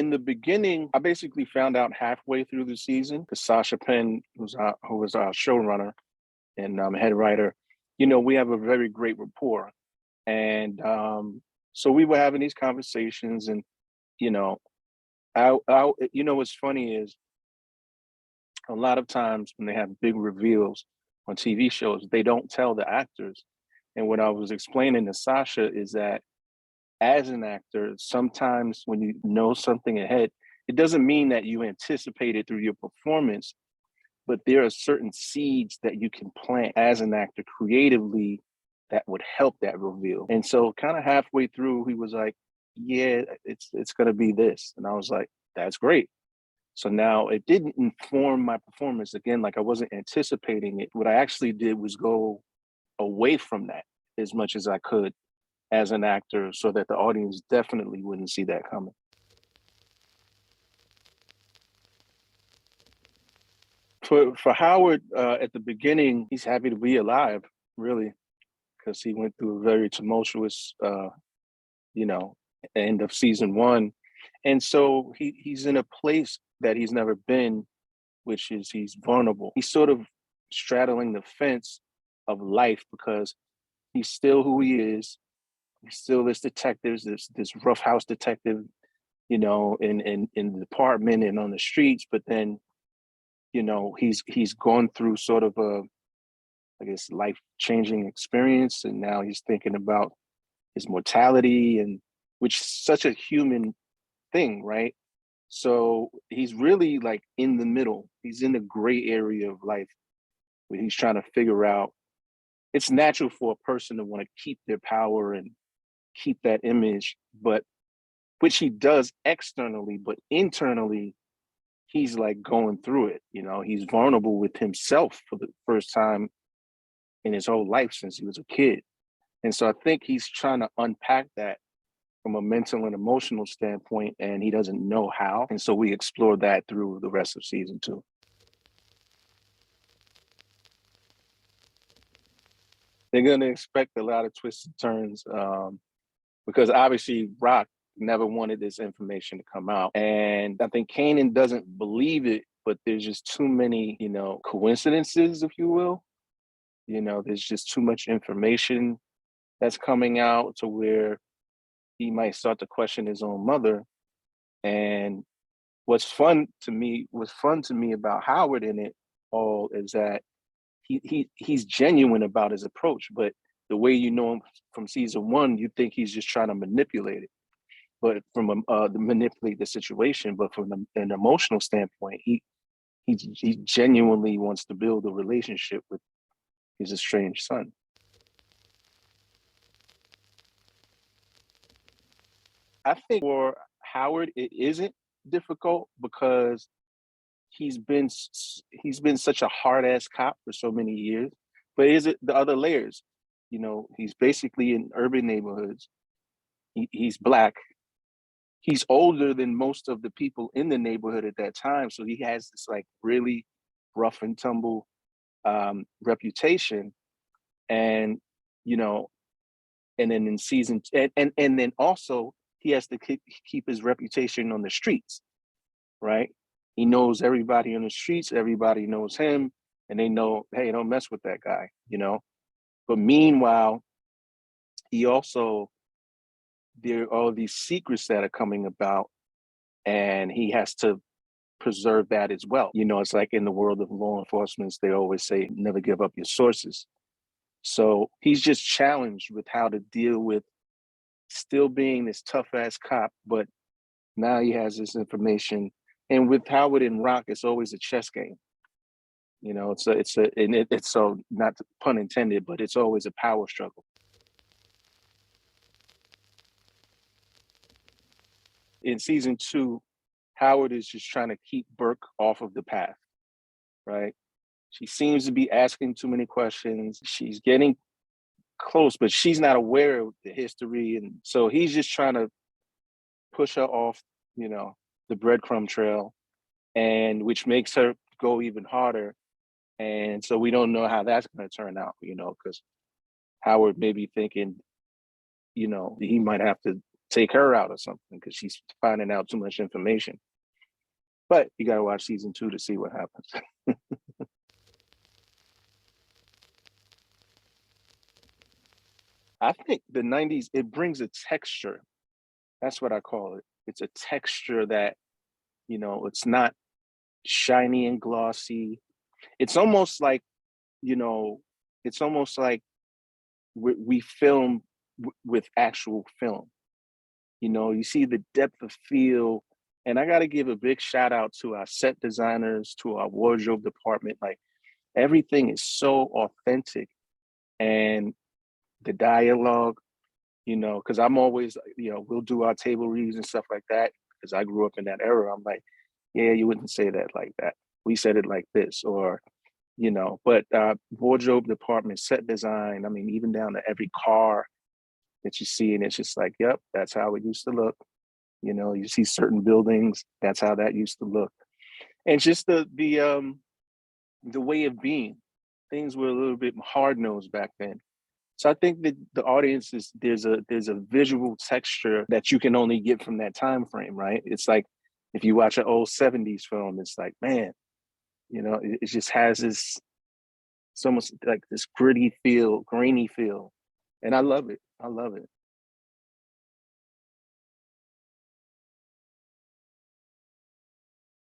in the beginning, I basically found out halfway through the season because Sasha Penn, who was our showrunner and head writer, we have a very great rapport. And so we were having these conversations, and what's funny is a lot of times when they have big reveals on TV shows, they don't tell the actors. And what I was explaining to Sasha is that as an actor, sometimes when you know something ahead, it doesn't mean that you anticipate it through your performance, but there are certain seeds that you can plant as an actor creatively that would help that reveal. And so kind of halfway through, he was like, yeah, it's gonna be this. And I was like, that's great. So now it didn't inform my performance again, like I wasn't anticipating it. What I actually did was go away from that as much as I could as an actor so that the audience definitely wouldn't see that coming. For Howard, at the beginning, he's happy to be alive, really, because he went through a very tumultuous, end of season one. And so he's in a place that he's never been, which is he's vulnerable. He's sort of straddling the fence of life because he's still who he is. He's still this detective, this rough house detective, in the department and on the streets. But then, he's gone through sort of a, I guess, life-changing experience, and now he's thinking about his mortality, and which is such a human thing, right? So he's really like in the middle. He's in the gray area of life where he's trying to figure out. It's natural for a person to want to keep their power and keep that image, but which he does externally, but internally, he's like going through it. He's vulnerable with himself for the first time in his whole life since he was a kid. And so I think he's trying to unpack that from a mental and emotional standpoint, and he doesn't know how. And so we explore that through the rest of season 2. They're going to expect a lot of twists and turns because obviously Rock never wanted this information to come out. And I think Kanan doesn't believe it, but there's just too many, coincidences, if you will. There's just too much information that's coming out to where he might start to question his own mother. And what's fun to me about Howard in it all is that he's genuine about his approach, but the way you know him from season 1, you think he's just trying to manipulate it, but manipulate the situation. But from an emotional standpoint, he genuinely wants to build a relationship with his estranged son. I think for Howard, it isn't difficult because he's been such a hard ass cop for so many years. But is it the other layers? He's basically in urban neighborhoods. He's Black. He's older than most of the people in the neighborhood at that time, so he has this like really rough and tumble reputation, and and then in season and then also he has to keep his reputation on the streets, right? He knows everybody on the streets, everybody knows him, and they know, hey, don't mess with that guy, But meanwhile, he also, there are all these secrets that are coming about, and he has to preserve that as well. It's like in the world of law enforcement, they always say, never give up your sources. So he's just challenged with how to deal with still being this tough ass cop, but now he has this information. And with Howard and Rock, it's always a chess game. It's so, not pun intended, but it's always a power struggle. In season 2, Howard is just trying to keep Burke off of the path, right? She seems to be asking too many questions. She's getting close, but she's not aware of the history. And so he's just trying to push her off, the breadcrumb trail, and which makes her go even harder. And so we don't know how that's going to turn out, because Howard may be thinking, he might have to take her out or something because she's finding out too much information. But you got to watch season 2 to see what happens. I think the 90s, it brings a texture. That's what I call it. It's a texture that, it's not shiny and glossy. It's almost like, you know, it's almost like we film with actual film. You see the depth of feel. And I got to give a big shout out to our set designers, to our wardrobe department. Like everything is so authentic. And the dialogue, because I'm always, we'll do our table reads and stuff like that. Because I grew up in that era. I'm like, yeah, you wouldn't say that like that. We said it like this, or, but wardrobe department, set design, I mean, even down to every car that you see, and it's just like, yep, that's how it used to look. You see certain buildings, that's how that used to look. And just the way of being. Things were a little bit hard nosed back then. So I think that the audience there's a visual texture that you can only get from that time frame, right? It's like if you watch an old 70s film, it's like, man, it just has this, it's almost like this gritty feel, grainy feel. And I love it. I love it.